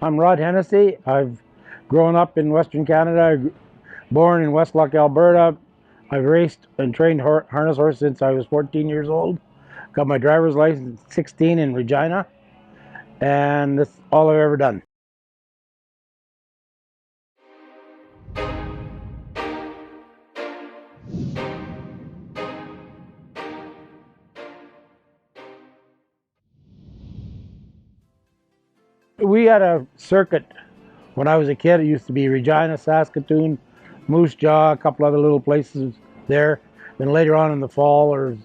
I'm Rod Hennessy. I've grown up in Western Canada, born in Westlock, Alberta. I've raced and trained harness horse since I was 14 years old. Got my driver's license at 16 in Regina, and that's all I've ever done. We had a circuit when I was a kid. It used to be Regina, Saskatoon, Moose Jaw, a couple other little places there. Then later on in the fall or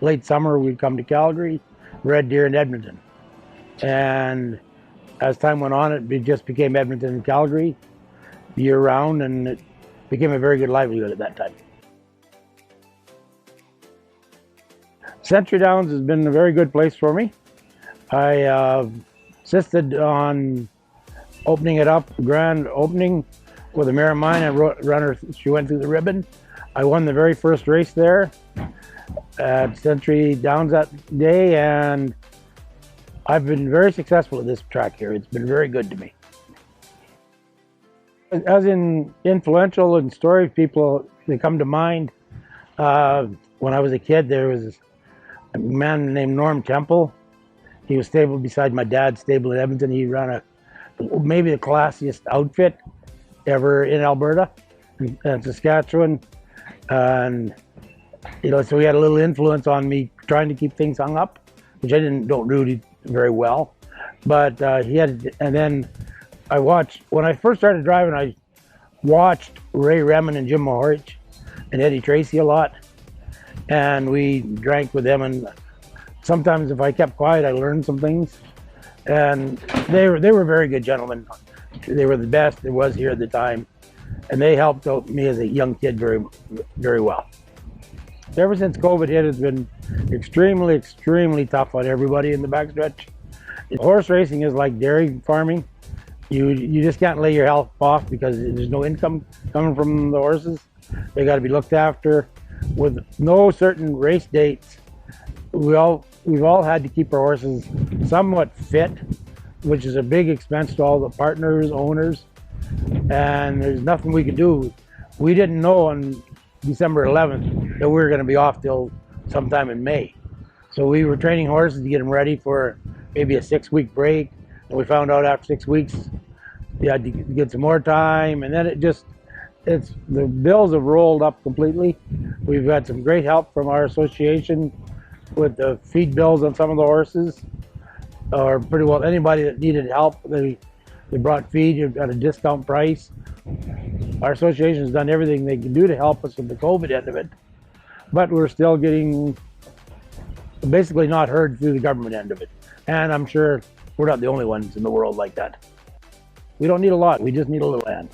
late summer, we'd come to Calgary, Red Deer, and Edmonton. And as time went on, it just became Edmonton and Calgary year round, and it became a very good livelihood at that time. Century Downs has been a very good place for me. I insisted on opening it up, grand opening with a mare of mine and runner. She went through the ribbon. I won the very first race there at Century Downs that day, and I've been very successful at this track here. It's been very good to me. As in influential and story people that come to mind, when I was a kid, there was a man named Norm Temple. He was stabled beside my dad's stable in Edmonton. He ran maybe the classiest outfit ever in Alberta and Saskatchewan. And, so he had a little influence on me trying to keep things hung up, which I don't do very well. But and then when I first started driving, I watched Ray Remen and Jim Mohorich and Eddie Tracy a lot. And we drank with them, and sometimes if I kept quiet, I learned some things. And they were very good gentlemen. They were the best there was here at the time. And they helped out me as a young kid very, very well. Ever since COVID hit, it's been extremely, extremely tough on everybody in the backstretch. Horse racing is like dairy farming. You just can't lay your health off because there's no income coming from the horses. They got to be looked after. With no certain race dates, we've all had to keep our horses somewhat fit, which is a big expense to all the partners, owners, and there's nothing we could do. We didn't know on December 11th that we were going to be off till sometime in May. So we were training horses to get them ready for maybe a 6-week break, and we found out after 6 weeks we had to get some more time, and then the bills have rolled up completely. We've had some great help from our association with the feed bills on some of the horses, or pretty well anybody that needed help. They brought feed at a discount price. Our association has done everything they can do to help us with the COVID end of it, but we're still getting basically not heard through the government end of it. And I'm sure we're not the only ones in the world like that. We don't need a lot, we just need a little land.